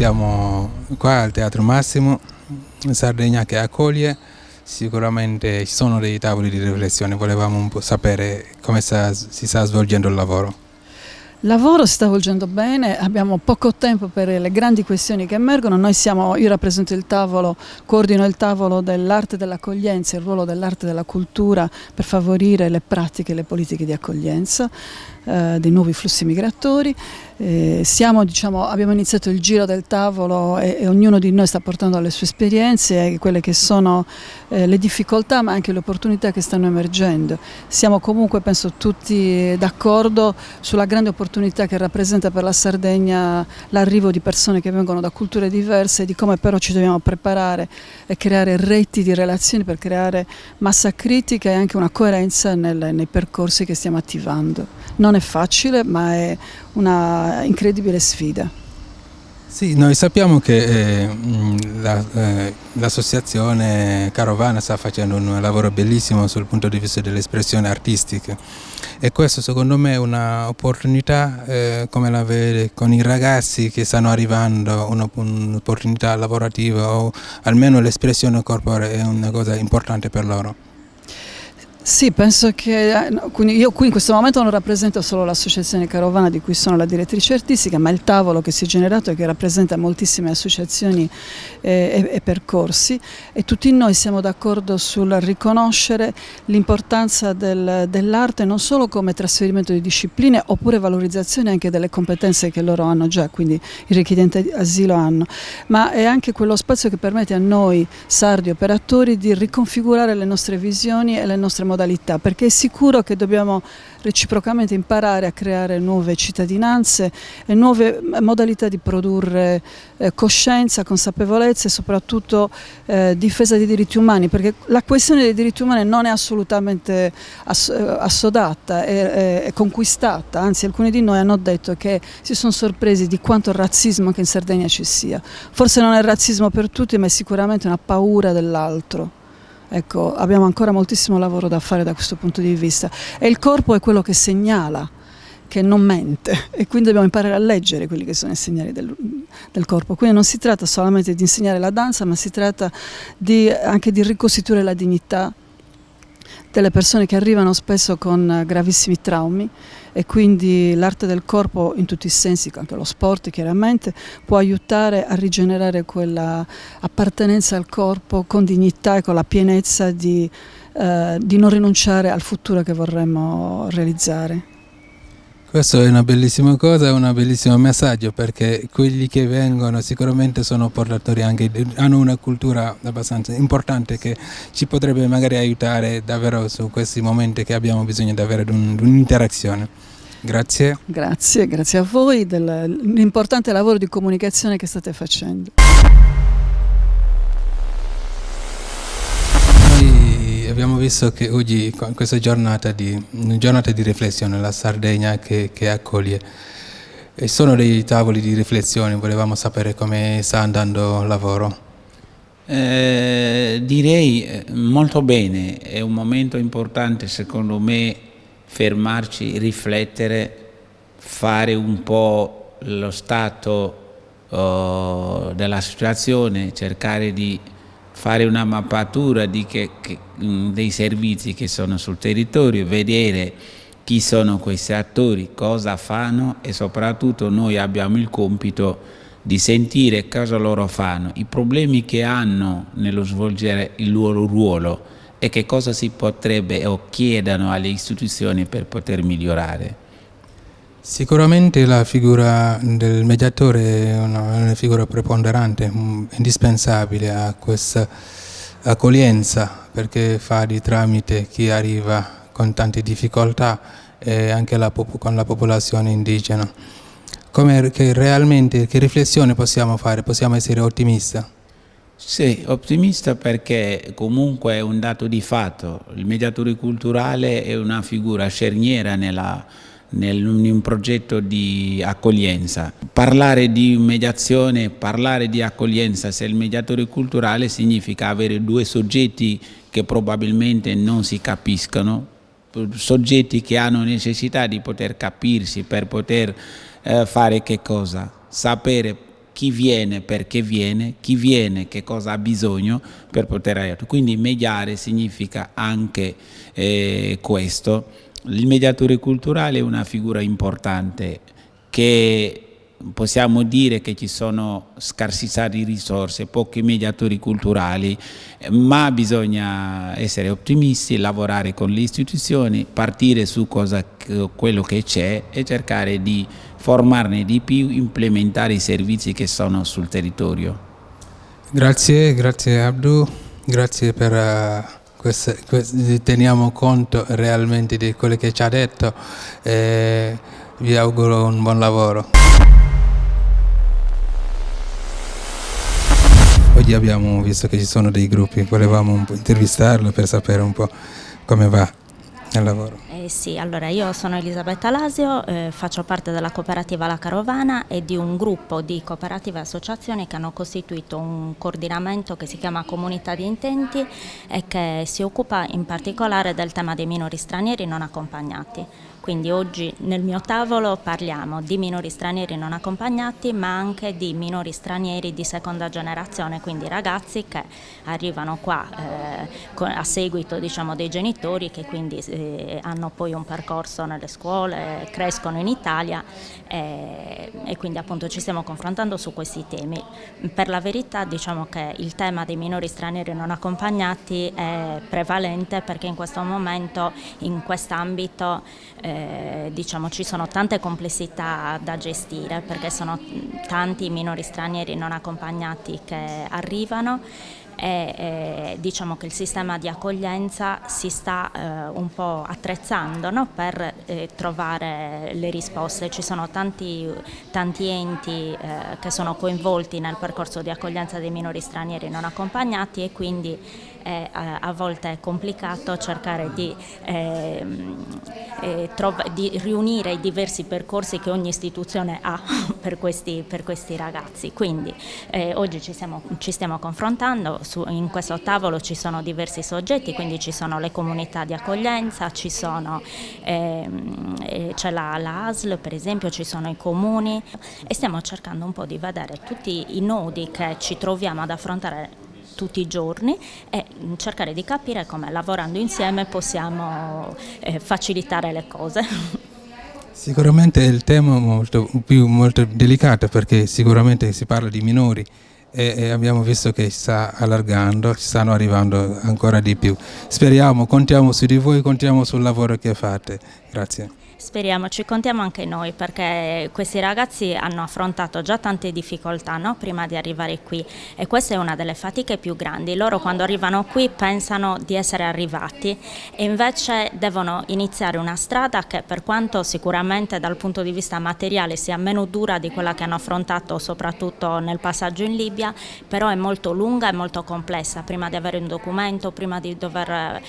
siamo qua al Teatro Massimo, in Sardegna, che accoglie. Sicuramente ci sono dei tavoli di riflessione, volevamo un po' sapere come si sta svolgendo il lavoro. Il lavoro si sta svolgendo bene, abbiamo poco tempo per le grandi questioni che emergono. Io rappresento il tavolo, coordino il tavolo dell'arte dell'accoglienza, il ruolo dell'arte e della cultura per favorire le pratiche e le politiche di accoglienza dei nuovi flussi migratori. Abbiamo iniziato il giro del tavolo e ognuno di noi sta portando le sue esperienze e quelle che sono le difficoltà ma anche le opportunità che stanno emergendo. Siamo comunque, penso, tutti d'accordo sulla grande opportunità che rappresenta per la Sardegna l'arrivo di persone che vengono da culture diverse e di come però ci dobbiamo preparare e creare reti di relazioni per creare massa critica e anche una coerenza nei percorsi che stiamo attivando. Non è facile, ma è una incredibile sfida. Sì, noi sappiamo che l'associazione Carovana sta facendo un lavoro bellissimo sul punto di vista delle espressioni artistiche e questo secondo me è un'opportunità, come la vede con i ragazzi che stanno arrivando, un'opportunità lavorativa o almeno l'espressione corporea è una cosa importante per loro. Sì, penso che quindi io qui in questo momento non rappresento solo l'associazione Carovana di cui sono la direttrice artistica, ma il tavolo che si è generato e che rappresenta moltissime associazioni e percorsi, e tutti noi siamo d'accordo sul riconoscere l'importanza dell'arte non solo come trasferimento di discipline oppure valorizzazione anche delle competenze che loro hanno già, quindi i richiedenti asilo hanno, ma è anche quello spazio che permette a noi sardi operatori di riconfigurare le nostre visioni e le nostre modalità, perché è sicuro che dobbiamo reciprocamente imparare a creare nuove cittadinanze e nuove modalità di produrre coscienza, consapevolezza e soprattutto difesa dei diritti umani, perché la questione dei diritti umani non è assolutamente assodata, è conquistata, anzi alcuni di noi hanno detto che si sono sorpresi di quanto razzismo anche in Sardegna ci sia. Forse non è razzismo per tutti, ma è sicuramente una paura dell'altro. Ecco, abbiamo ancora moltissimo lavoro da fare da questo punto di vista e il corpo è quello che segnala, che non mente, e quindi dobbiamo imparare a leggere quelli che sono i segnali del corpo. Quindi non si tratta solamente di insegnare la danza, ma si tratta anche di ricostituire la dignità delle persone che arrivano spesso con gravissimi traumi, e quindi l'arte del corpo in tutti i sensi, anche lo sport chiaramente, può aiutare a rigenerare quella appartenenza al corpo con dignità e con la pienezza di non rinunciare al futuro che vorremmo realizzare. Questo è una bellissima cosa, un bellissimo messaggio, perché quelli che vengono sicuramente sono portatori hanno una cultura abbastanza importante che ci potrebbe magari aiutare davvero su questi momenti che abbiamo bisogno davvero di un'interazione. Grazie. Grazie a voi dell'importante lavoro di comunicazione che state facendo. Abbiamo visto che oggi, questa giornata di riflessione, la Sardegna che accoglie, e sono dei tavoli di riflessione, volevamo sapere come sta andando il lavoro. Direi molto bene, è un momento importante secondo me fermarci, riflettere, fare un po' lo stato della situazione, cercare di fare una mappatura dei servizi che sono sul territorio, vedere chi sono questi attori, cosa fanno e soprattutto noi abbiamo il compito di sentire cosa loro fanno, i problemi che hanno nello svolgere il loro ruolo e che cosa si potrebbe o chiedono alle istituzioni per poter migliorare. Sicuramente la figura del mediatore è una figura preponderante, indispensabile a questa accoglienza, perché fa di tramite chi arriva con tante difficoltà e anche con la popolazione indigena. Che riflessione possiamo fare? Possiamo essere ottimisti? Sì, ottimista perché comunque è un dato di fatto. Il mediatore culturale è una figura cerniera in un progetto di accoglienza. Parlare di mediazione, parlare di accoglienza, se il mediatore culturale significa avere due soggetti che probabilmente non si capiscono, soggetti che hanno necessità di poter capirsi per poter fare che cosa? Sapere chi viene, perché viene, chi viene, che cosa ha bisogno per poter aiutare. Quindi mediare significa anche questo. Il mediatore culturale è una figura importante che possiamo dire che ci sono scarsità di risorse, pochi mediatori culturali, ma bisogna essere ottimisti, lavorare con le istituzioni, partire su quello che c'è e cercare di formarne di più, implementare i servizi che sono sul territorio. Grazie Abdu, grazie per teniamo conto realmente di quello che ci ha detto e vi auguro un buon lavoro. Oggi abbiamo visto che ci sono dei gruppi, volevamo un po' intervistarlo per sapere un po' come va il lavoro. Sì, allora io sono Elisabetta Lasio, faccio parte della cooperativa La Carovana e di un gruppo di cooperative e associazioni che hanno costituito un coordinamento che si chiama Comunità di Intenti e che si occupa in particolare del tema dei minori stranieri non accompagnati. Quindi oggi nel mio tavolo parliamo di minori stranieri non accompagnati, ma anche di minori stranieri di seconda generazione, quindi ragazzi che arrivano qua a seguito, diciamo, dei genitori che quindi hanno poi un percorso nelle scuole, crescono in Italia e quindi appunto ci stiamo confrontando su questi temi. Per la verità diciamo che il tema dei minori stranieri non accompagnati è prevalente perché in questo momento in quest'ambito diciamo ci sono tante complessità da gestire perché sono tanti i minori stranieri non accompagnati che arrivano e diciamo che il sistema di accoglienza si sta un po' attrezzando, no? Per trovare le risposte. Ci sono tanti enti che sono coinvolti nel percorso di accoglienza dei minori stranieri non accompagnati e quindi a volte è complicato cercare di riunire i diversi percorsi che ogni istituzione ha per questi ragazzi. Quindi oggi ci stiamo confrontando, in questo tavolo ci sono diversi soggetti, quindi ci sono le comunità di accoglienza, c'è la ASL per esempio, ci sono i comuni e stiamo cercando un po' di vedere tutti i nodi che ci troviamo ad affrontare tutti i giorni e cercare di capire come lavorando insieme possiamo facilitare le cose. Sicuramente il tema è molto delicato perché sicuramente si parla di minori e abbiamo visto che si sta allargando, ci stanno arrivando ancora di più. Speriamo, contiamo su di voi, contiamo sul lavoro che fate. Grazie. Speriamo, ci contiamo anche noi perché questi ragazzi hanno affrontato già tante difficoltà, no? Prima di arrivare qui e questa è una delle fatiche più grandi. Loro quando arrivano qui pensano di essere arrivati e invece devono iniziare una strada che per quanto sicuramente dal punto di vista materiale sia meno dura di quella che hanno affrontato soprattutto nel passaggio in Libia, però è molto lunga e molto complessa prima di avere un documento, prima di dover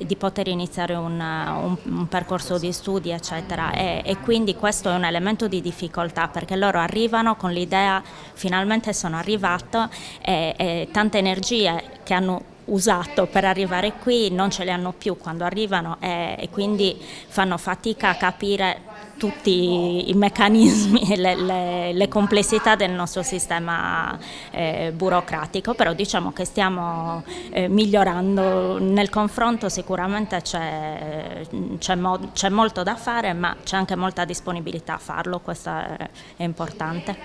di poter iniziare un percorso di studi eccetera e quindi questo è un elemento di difficoltà perché loro arrivano con l'idea finalmente sono arrivato e tante energie che hanno usato per arrivare qui non ce le hanno più quando arrivano e quindi fanno fatica a capire tutti i meccanismi e le complessità del nostro sistema burocratico, però diciamo che stiamo migliorando nel confronto, sicuramente c'è molto da fare ma c'è anche molta disponibilità a farlo, questo è importante.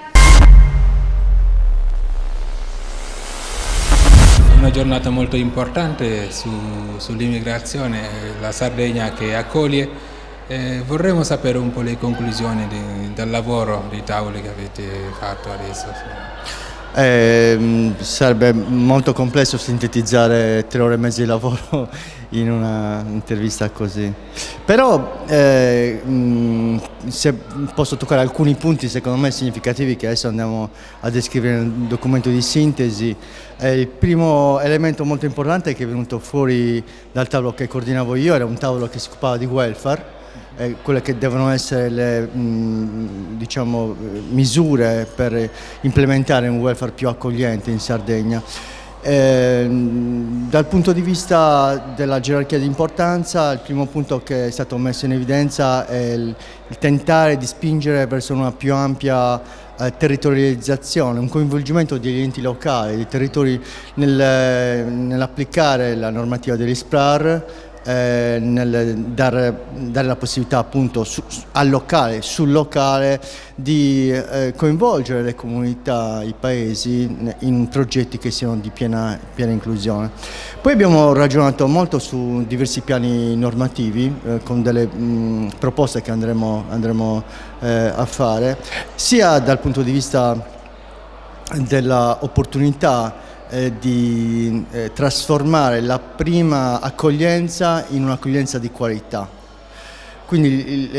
Una giornata molto importante sull'immigrazione, la Sardegna che accoglie. Vorremmo sapere un po' le conclusioni del lavoro, dei tavoli che avete fatto adesso. Sarebbe molto complesso sintetizzare 3 ore e mezza di lavoro in una intervista così, però se posso toccare alcuni punti secondo me significativi che adesso andiamo a descrivere nel documento di sintesi. Il primo elemento molto importante che è venuto fuori dal tavolo che coordinavo io era un tavolo che si occupava di welfare, quelle che devono essere le misure per implementare un welfare più accogliente in Sardegna. Dal punto di vista della gerarchia di importanza, il primo punto che è stato messo in evidenza è il tentare di spingere verso una più ampia territorializzazione, un coinvolgimento degli enti locali, dei territori nell'applicare la normativa degli SPRAR, nel dare la possibilità appunto sul locale di coinvolgere le comunità, i paesi in progetti che siano di piena inclusione. Poi abbiamo ragionato molto su diversi piani normativi con delle proposte che andremo a fare, sia dal punto di vista dell'opportunità di trasformare la prima accoglienza in un'accoglienza di qualità. Quindi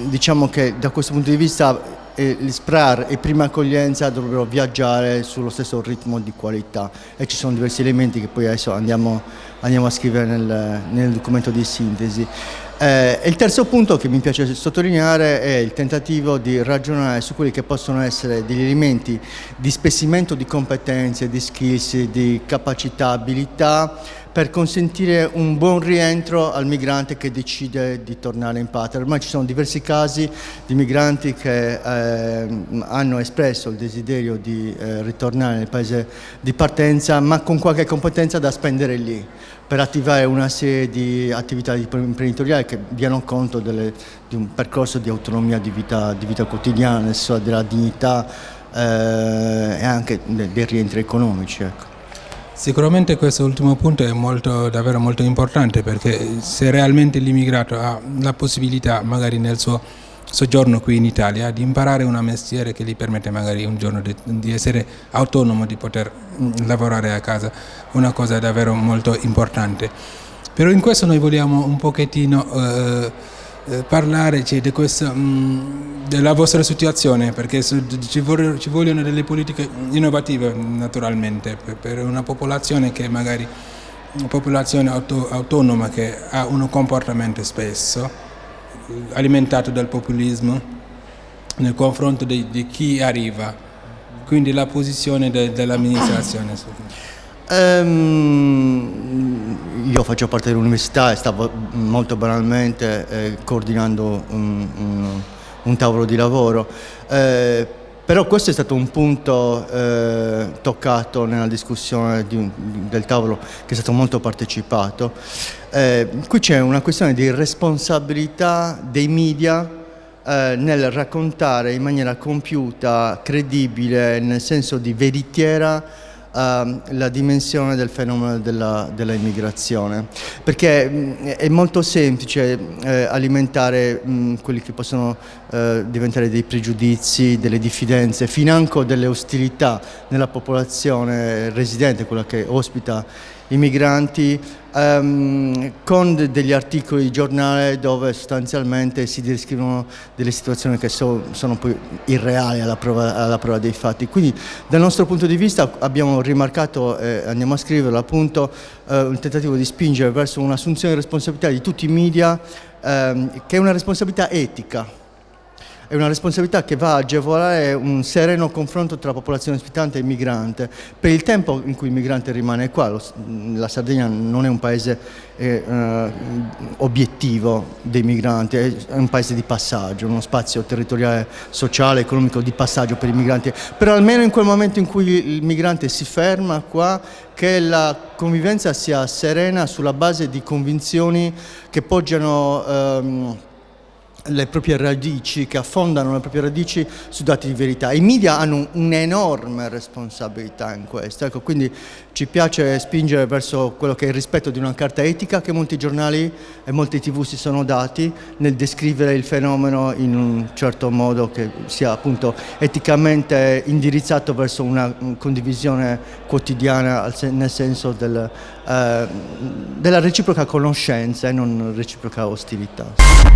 diciamo che da questo punto di vista gli SPRAR e prima accoglienza dovrebbero viaggiare sullo stesso ritmo di qualità, e ci sono diversi elementi che poi adesso andiamo a scrivere nel documento di sintesi. E il terzo punto che mi piace sottolineare è il tentativo di ragionare su quelli che possono essere degli elementi di spessimento di competenze, di skills, di capacità, abilità, per consentire un buon rientro al migrante che decide di tornare in patria. Ormai ci sono diversi casi di migranti che hanno espresso il desiderio di ritornare nel paese di partenza, ma con qualche competenza da spendere lì, per attivare una serie di attività imprenditoriali che diano conto di un percorso di autonomia di vita quotidiana, nel senso della dignità e anche dei rientri economici. Ecco. Sicuramente questo ultimo punto è davvero molto importante, perché se realmente l'immigrato ha la possibilità, magari nel suo soggiorno qui in Italia, di imparare un mestiere che gli permette magari un giorno di essere autonomo, di poter lavorare a casa, una cosa davvero molto importante. Però in questo noi vogliamo un pochettino parlare di questa, della vostra situazione, perché ci vogliono delle politiche innovative naturalmente per una popolazione che magari una popolazione autonoma, che ha un comportamento spesso alimentato dal populismo nei confronti di chi arriva, quindi la posizione dell'amministrazione. Io faccio parte dell'università e stavo molto banalmente coordinando un tavolo di lavoro, però questo è stato un punto toccato nella discussione del tavolo, che è stato molto partecipato. Qui c'è una questione di responsabilità dei media nel raccontare in maniera compiuta, credibile, nel senso di veritiera, la dimensione del fenomeno della immigrazione, perché è molto semplice alimentare quelli che possono diventare dei pregiudizi, delle diffidenze, financo delle ostilità nella popolazione residente, quella che ospita i migranti, con degli articoli di giornale dove sostanzialmente si descrivono delle situazioni che sono poi irreali alla prova dei fatti. Quindi dal nostro punto di vista abbiamo rimarcato, andiamo a scriverlo appunto, un tentativo di spingere verso un'assunzione di responsabilità di tutti i media, che è una responsabilità etica. È una responsabilità che va a agevolare un sereno confronto tra popolazione ospitante e migrante. Per il tempo in cui il migrante rimane qua, la Sardegna non è un paese obiettivo dei migranti, è un paese di passaggio, uno spazio territoriale, sociale, economico di passaggio per i migranti. Però almeno in quel momento in cui il migrante si ferma qua, che la convivenza sia serena sulla base di convinzioni che poggiano le proprie radici, che affondano le proprie radici su dati di verità. I media hanno un'enorme responsabilità in questo, ecco, quindi ci piace spingere verso quello che è il rispetto di una carta etica che molti giornali e molte TV si sono dati nel descrivere il fenomeno in un certo modo che sia appunto eticamente indirizzato verso una condivisione quotidiana, nel senso della reciproca conoscenza e non reciproca ostilità.